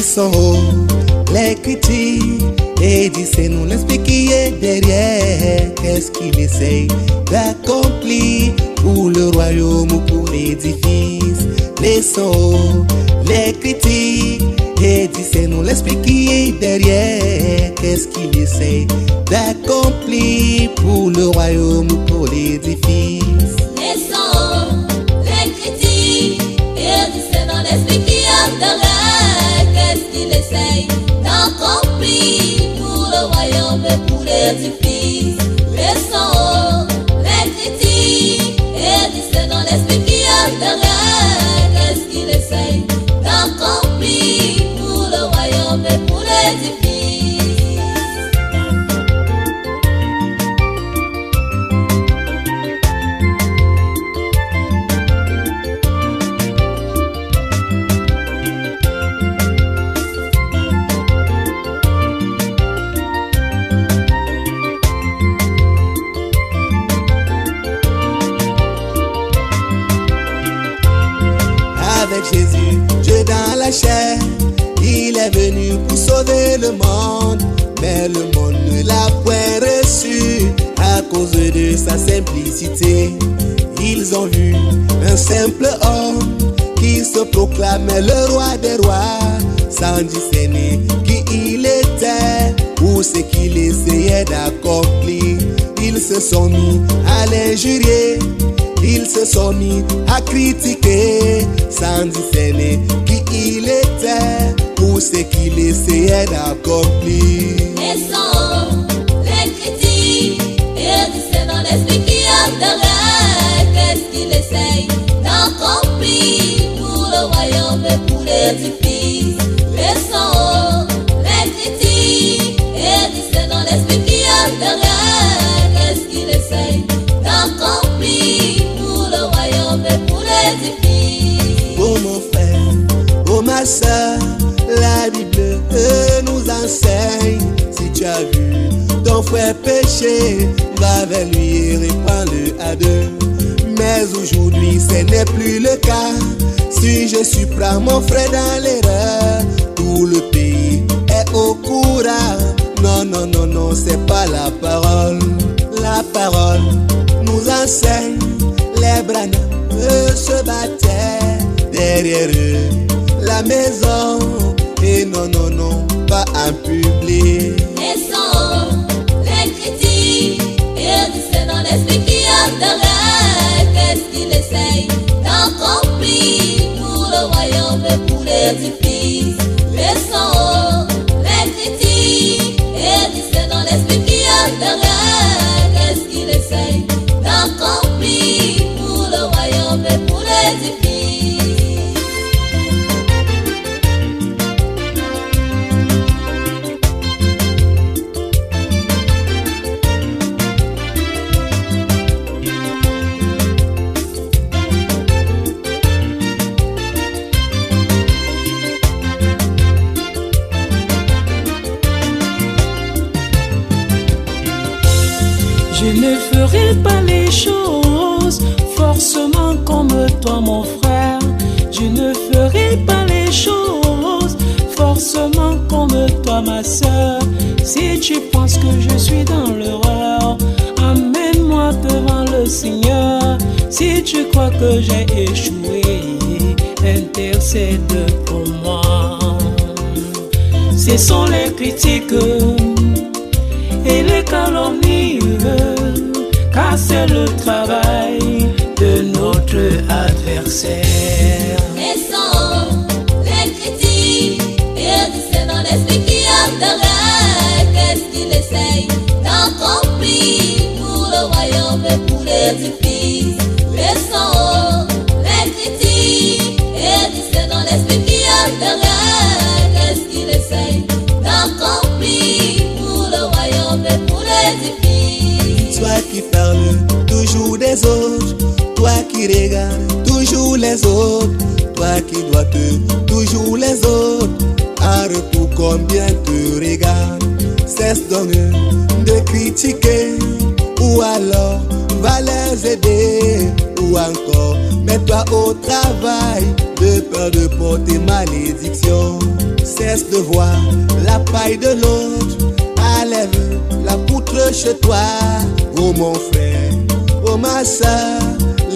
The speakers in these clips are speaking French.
Laissons les critiques et disons-nous l'esprit qui est derrière. Qu'est-ce qu'il essaye d'accomplir pour le royaume ou pour l'édifice? Laissons les critiques et disons-nous l'esprit qui est derrière. Qu'est-ce qu'il essaye d'accomplir pour le royaume ou pour l'édifice? Laissons les critiques et disons-nous l'esprit qui est derrière. Qu'est-ce qu'il essaye d'accomplir pour le royaume et pour l'édifice? Laissons les critiques et disons-nous l'esprit qui est derrière. Qu'est-ce qu'il essaye d'accomplir pour le royaume et pour l'édifice? Avec Jésus, Dieu dans la chair, il est venu pour sauver le monde, mais le monde ne l'a point reçu à cause de sa simplicité. Ils ont vu un simple homme qui se proclamait le roi des rois, sans discerner qui il était ou ce qu'il essayait d'accomplir. Ils se sont mis à l'injurier, ils se sont mis à critiquer, sans discerner qui il était ou ce qu'il essayait d'accomplir. Laissons les critiques et disons l'esprit qui est derrière. Qu'est-ce qu'il essaye d'accomplir pour le royaume et pour l'édifice? Laissons les critiques et disons l'esprit qui est derrière. Qu'est-ce qu'il essaye d'accomplir pour le royaume et pour l'édifice? Oh mon frère, oh ma soeur, la Bible nous enseigne. Si tu as vu ton frère pécher, va vers lui et reprends-le à deux. Mais aujourd'hui ce n'est plus le cas. Si je surprends mon frère dans l'erreur, tout le pays est au courant. Non, non, non, non, c'est pas la parole. La parole nous enseigne. Les Branham se battaient derrière eux la maison. Et non, non, non, pas en public. Laissons les critiques et disons l'esprit qui est derrière. Qu'est-ce qu'il essaye d'accomplir pour le royaume et pour l'édifice? Laissons les critiques et disons l'esprit qui est derrière. Qu'est-ce qu'il essaye d'accomplir pour le royaume et pour l'édifice? Je ne ferai pas les choses forcément comme toi mon frère. Je ne ferai pas les choses forcément comme toi ma soeur. Si tu penses que je suis dans l'erreur, amène-moi devant le Seigneur. Si tu crois que j'ai échoué, intercède pour moi. Ce sont les critiques et les calomnies, car c'est le travail de notre adversaire. Laissons les critiques et disons l'esprit qui est derrière. Qu'est-ce qu'il essaye d'accomplir pour le royaume et pour l'édifice? Laissons les critiques et disons l'esprit qui est derrière. Qu'est-ce qu'il essaye d'accomplir pour le royaume et pour l'édifice? Toi qui parles toujours des autres, toi qui regardes toujours les autres, toi qui dois toujours les autres, en retour combien te regarde. Cesse donc de critiquer, ou alors va les aider, ou encore mets-toi au travail de peur de porter malédiction. Cesse de voir la paille de l'autre, enlève la poutre chez toi. Oh mon frère, oh ma soeur,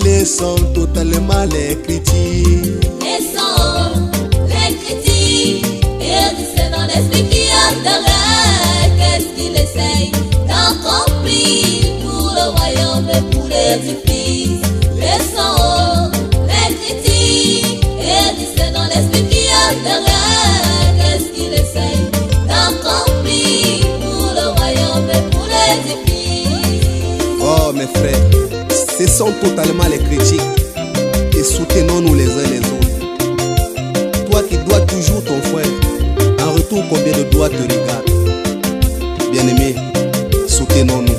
laissons totalement les critiques. Laissons les critiques et c'est dans l'esprit qui adorait. Qu'est-ce qu'il essaye d'accomplir pour le royaume et pour l'édifice? Laissons les critiques et c'est dans l'esprit qui adorait. Qu'est-ce qu'il essaye d'accomplir pour le royaume et pour l'édifice? Oh mes frères, cessons totalement les critiques et soutenons-nous les uns les autres. Toi qui dois toujours ton frère, en retour combien de doigts te regardent? Bien-aimés, soutenons-nous,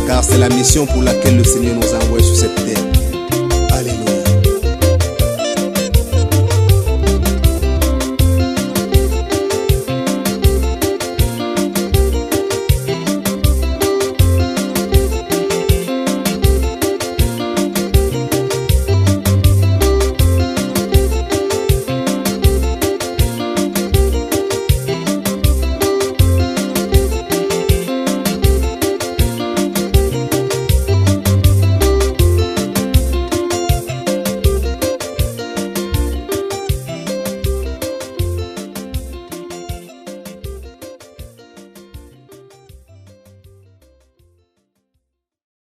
car c'est la mission pour laquelle le Seigneur nous envoie sur cette terre.